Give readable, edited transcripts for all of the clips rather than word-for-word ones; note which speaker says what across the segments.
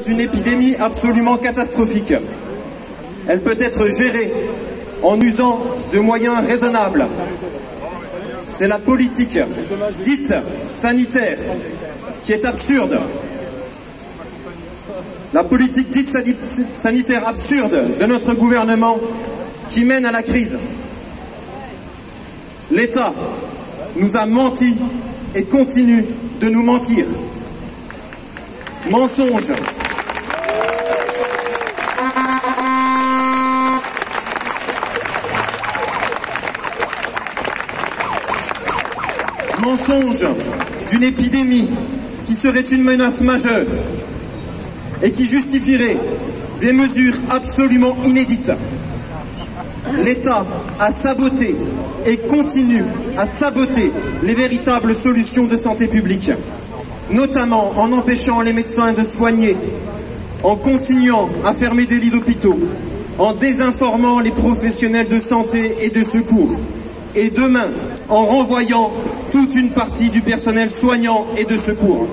Speaker 1: Une épidémie absolument catastrophique. Elle peut être gérée en usant de moyens raisonnables. C'est la politique dite sanitaire qui est absurde. La politique dite sanitaire absurde de notre gouvernement qui mène à la crise. L'État nous a menti et continue de nous mentir. Mensonge. Mensonge d'une épidémie qui serait une menace majeure et qui justifierait des mesures absolument inédites. L'État a saboté et continue à saboter les véritables solutions de santé publique, notamment en empêchant les médecins de soigner, en continuant à fermer des lits d'hôpitaux, en désinformant les professionnels de santé et de secours, et demain en renvoyant toute une partie du personnel soignant et de secours.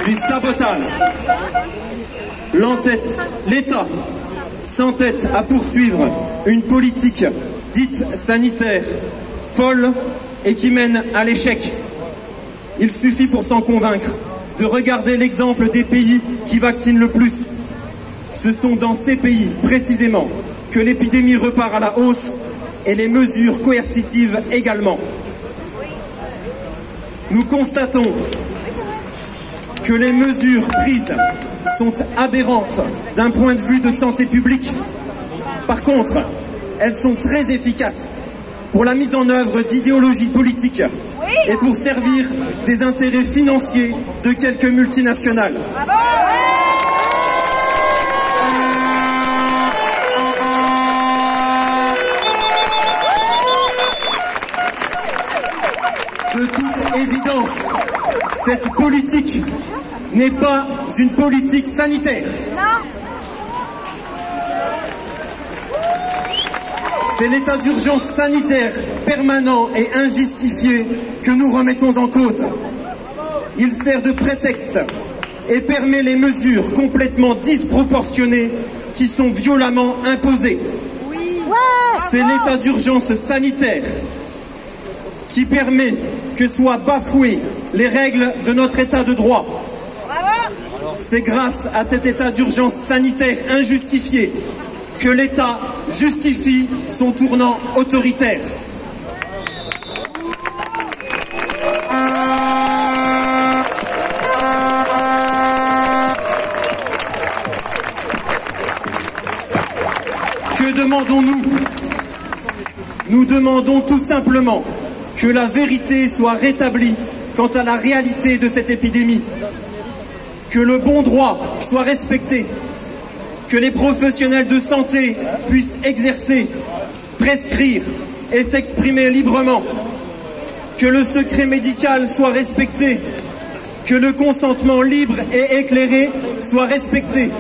Speaker 1: Du sabotage. L'État s'entête à poursuivre une politique dite sanitaire folle et qui mène à l'échec. Il suffit pour s'en convaincre de regarder l'exemple des pays qui vaccinent le plus. Ce sont dans ces pays, précisément, que l'épidémie repart à la hausse et les mesures coercitives également. Nous constatons que les mesures prises sont aberrantes d'un point de vue de santé publique. Par contre, elles sont très efficaces pour la mise en œuvre d'idéologies politiques et pour servir des intérêts financiers de quelques multinationales. De toute évidence, cette politique n'est pas une politique sanitaire. C'est l'état d'urgence sanitaire permanent et injustifié que nous remettons en cause. Il sert de prétexte et permet les mesures complètement disproportionnées qui sont violemment imposées. C'est l'état d'urgence sanitaire qui permet que soient bafouées les règles de notre état de droit. C'est grâce à cet état d'urgence sanitaire injustifié que l'État justifie son tournant autoritaire. Que demandons-nous? Nous demandons tout simplement que la vérité soit rétablie quant à la réalité de cette épidémie, que le bon droit soit respecté, que les professionnels de santé puissent exercer, prescrire et s'exprimer librement, que le secret médical soit respecté, que le consentement libre et éclairé soit respecté.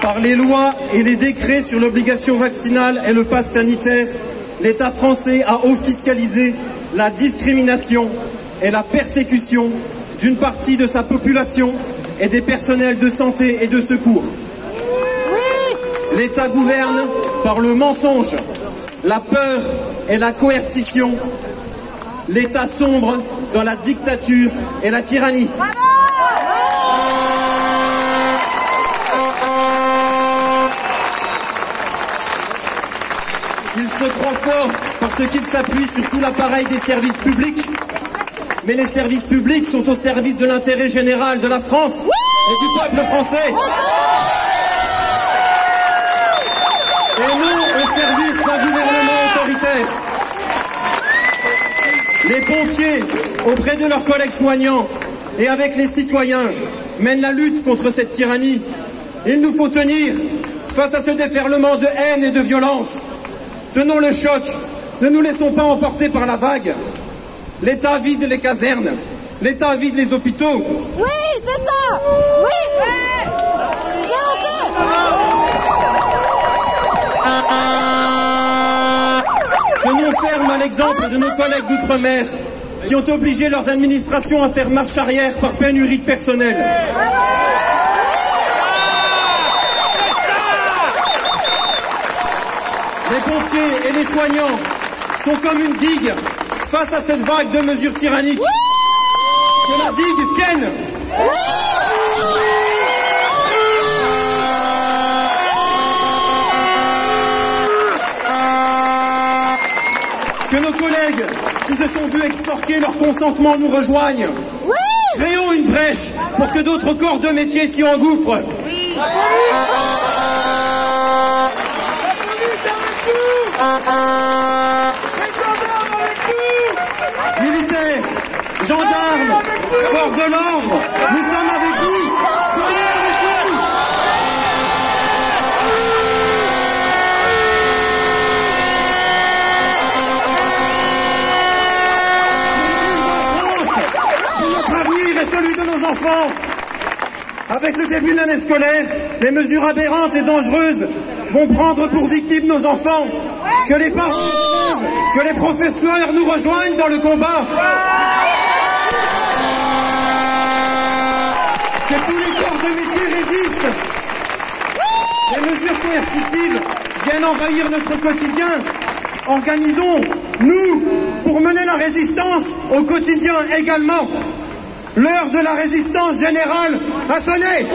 Speaker 1: Par les lois et les décrets sur l'obligation vaccinale et le pass sanitaire, l'État français a officialisé la discrimination et la persécution d'une partie de sa population et des personnels de santé et de secours. L'État gouverne par le mensonge, la peur et la coercition. L'État sombre dans la dictature et la tyrannie. Il se croit fort parce qu'il s'appuie sur tout l'appareil des services publics. Mais les services publics sont au service de l'intérêt général de la France et du peuple français. Et non au service d'un gouvernement autoritaire. Les pompiers, auprès de leurs collègues soignants et avec les citoyens, mènent la lutte contre cette tyrannie. Il nous faut tenir face à ce déferlement de haine et de violence. Tenons le choc, Ne nous laissons pas emporter par la vague. L'État vide les casernes. L'État vide les hôpitaux.
Speaker 2: Oui, c'est ça. Oui. C'est honteux.
Speaker 1: Tenons ferme à l'exemple de nos collègues d'outre-mer qui ont obligé leurs administrations à faire marche arrière par pénurie de personnel. Les pompiers et les soignants sont comme une digue face à cette vague de mesures tyranniques. Que la digue tienne. Que nos collègues qui se sont vus extorquer leur consentement nous rejoignent. Créons une brèche pour que d'autres corps de métier s'y engouffrent. Militaires, gendarmes, forces de l'ordre, nous sommes avec vous. Soyez avec nous. Notre avenir est celui de nos enfants. Avec le début de l'année scolaire, les mesures aberrantes et dangereuses vont prendre pour victimes nos enfants. Que les parents, que les professeurs nous rejoignent dans le combat. Que tous les corps de métier résistent. Les mesures coercitives viennent envahir notre quotidien. Organisons-nous pour mener la résistance au quotidien également. L'heure de la résistance générale a sonné.